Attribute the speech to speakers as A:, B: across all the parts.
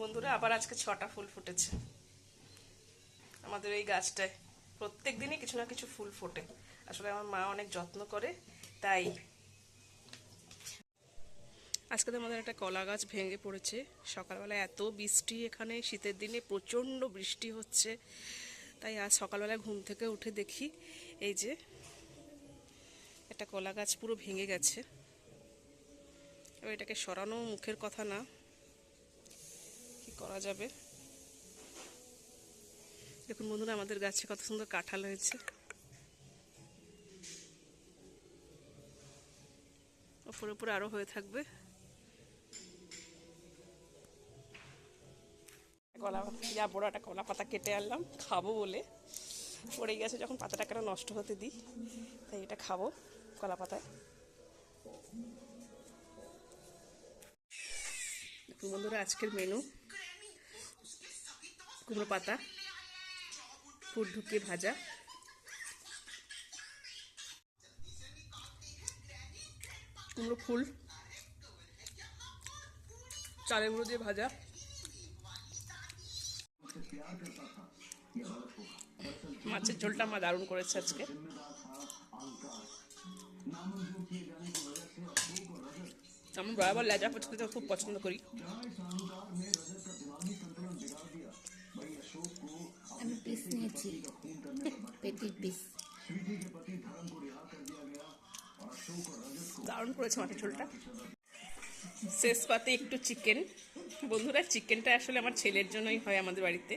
A: বন্ধুরা আবার আজকে 6টা ফুল ফুটেছে আমাদের এই গাছটায়। প্রত্যেক দিনই কিছু না কিছু ফুল ফোটে। আসলে আমার মা অনেক যত্ন করে, তাই আজকে তো আমাদের একটা কলা গাছ ভেঙে পড়েছে। সকালবেলা এত বৃষ্টি, এখানে শীতের দিনে প্রচণ্ড বৃষ্টি হচ্ছে, তাই আজ সকালবেলা ঘুম থেকে উঠে দেখি এই যে একটা কলা গাছ পুরো ভেঙে গেছে। এবার এটাকে সরানো মুখের কথা না, কি করা যাবে। দেখুন বন্ধুরা, আমাদের গাছে কত সুন্দর কাঁঠাল হয়েছে। উপরে উপরে আরো হয়ে থাকবে। কলা যা বড় একটা কলা পাতা কেটে আনলাম খাবো বলে, পড়ে গেছে যখন পাতাটা কেন নষ্ট হতে দিই, তাই এটা খাবো কলা পাতায়। দেখুন বন্ধুরা, আজকের মেনু কুমড়ো পাতা, ফুল ঢুকিয়ে ভাজা, কুমড়ো ফুল চালের গুঁড়ো দিয়ে ভাজা, মাছের ঝোলটা মা দারুণ করেছে আজকে। আমি বরাবর লেজা খেতে খুব পছন্দ করি।
B: আমি পিস নিয়েছি, পেটির পিস।
A: দারুণ করেছে মাছের ঝোলটা। শেষ পাতে একটু চিকেন। বন্ধুরা, চিকেনটা আসলে আমার ছেলের জন্যই হয় আমাদের বাড়িতে।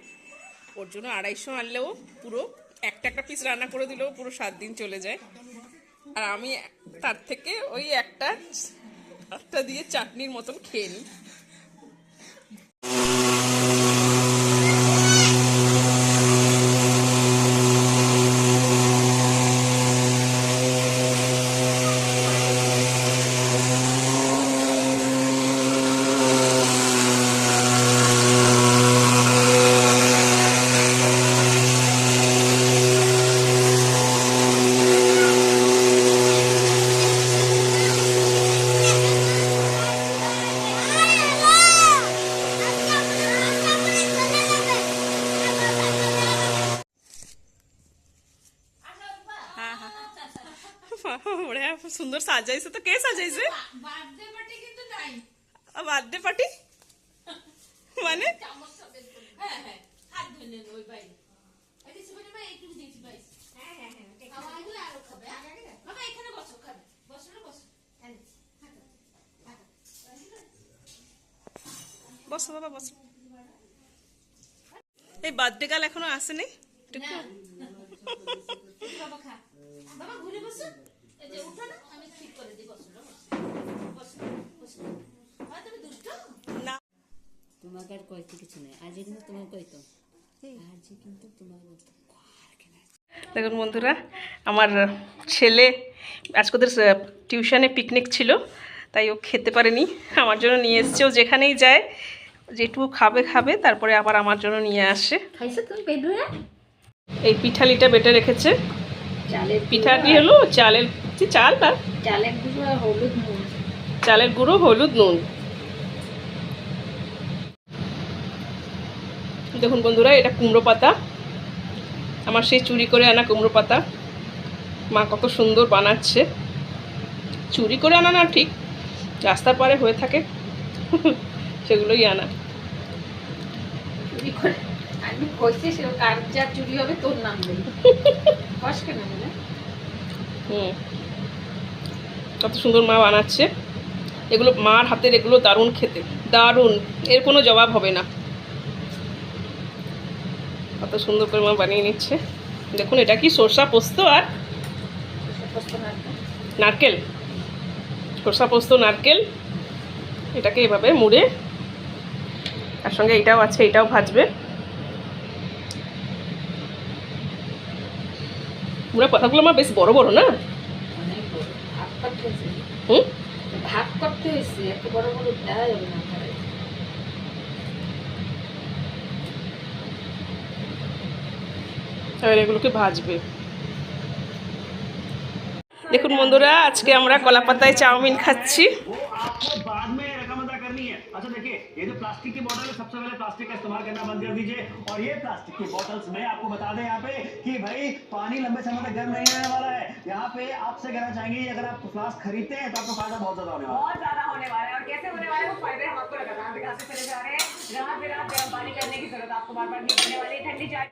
A: ওর জন্য 250 আনলেও পুরো একটা পিস রান্না করে দিলেও পুরো 7 দিন চলে যায়। আর আমি তার থেকে ওই একটা দিয়ে চাটনির মতন খেয়ে নিই। বড়িয়া সুন্দর সাজাইছে। তো কে সাজাইছে?
B: বার্থডে পার্টি কিন্তু নাই।
A: বার্থডে পার্টি মানে?
B: হ্যাঁ হ্যাঁ, হাত ধরে ওই ভাই। এই সুবনি ভাই একটু দিয়েছি ভাই। হ্যাঁ হ্যাঁ হ্যাঁ, খাওয়া এগুলো আরো খাবে। বাবা এখানে বসো, খাবে। বসো না, বসো।
A: বসো বাবা, বসো। এই বার্থডে গার্ল এখনো আসেনি।
B: বাবা খা, বাবা ঘুরে বসো। এই যে উঠো না, আমি ঠিক করে দিই। বসো না, বসো বসো। আর তুমি দুষ্ট
A: না।
C: তোমাকে আর কইতে কিছু নেই, আজ কিন্তু তোমার কইতো, আজ কিন্তু তোমার বলতো।
A: দেখুন বন্ধুরা, আমার ছেলে আজকে ওদের টিউশনে পিকনিক ছিল, তাই ও খেতে পারেনি, আমার জন্য নিয়ে এসছে। ও যেখানেই যায় যেটুকু খাবে, তারপরে আবার আমার জন্য নিয়ে আসে।
B: খাইছো তুমি পেট ভরে?
A: এই পিঠালিটা বেটে রেখেছে।
B: চালের
A: পিঠাটি হলো চালের চাল না,
B: চালের গুঁড়ো আর হলুদ নুন।
A: চালের গুঁড়ো, হলুদ, নুন। দেখুন বন্ধুরা, এটা কুমড়ো পাতা, আমার সেই চুরি করে আনা কুমড়ো পাতা। মা কত সুন্দর বানাচ্ছে। চুরি করে আনা না, ঠিক রাস্তার পারে হয়ে থাকে সেগুলোই আনা।
B: চুরি করে আমি কইছি, সে কার যা চুরি হবে তোর নাম দেবে। কষ্ট কেন বলে?
A: কত সুন্দর মা বানাচ্ছে এগুলো। মার হাতের এগুলো দারুণ খেতে, দারুণ, এর কোনো জবাব হবে না। কত সুন্দর করে মা বানিয়ে নিচ্ছে। দেখুন, এটা কি সরষা পোস্ত আর নারকেল, সরষা পোস্ত নারকেল, এটাকে এভাবে মুড়ে, তার সঙ্গে এটাও আছে, এটাও ভাজবে। মুড়া পাতাগুলো আমার বেশ বড় বড় না?
B: ভাগ করতে হয়েছে, এত বড় বড় দেওয়া যাবে না।
A: এবার এগুলোকে ভাজবে। দেখুন বন্ধুরা, আজকে আমরা কলা পাতায় চাউমিন খাচ্ছি।
D: प्लास्टिक की बोतल सबसे पहले प्लास्टिक का इस्तेमाल करना बंद कर दीजिए। और ये प्लास्टिक की बोतल्स में आपको बता दें यहाँ पे कि भाई पानी लंबे समय तक गर्म नहीं रहने वाला है। यहाँ पे आपसे कहना चाहेंगे अगर आप फ्लास्क खरीदते हैं तो आपको फायदा बहुत ज्यादा होने वाला है।
E: बहुत ज्यादा होने वाला है। और कैसे होने वाले वो फायदे हम आपको लगातार दिखाते चले जा रहे हैं। रात बिरात गर्म पानी करने की जरूरत आपको बार बार नहीं पड़ने वाली। ठंडी चाय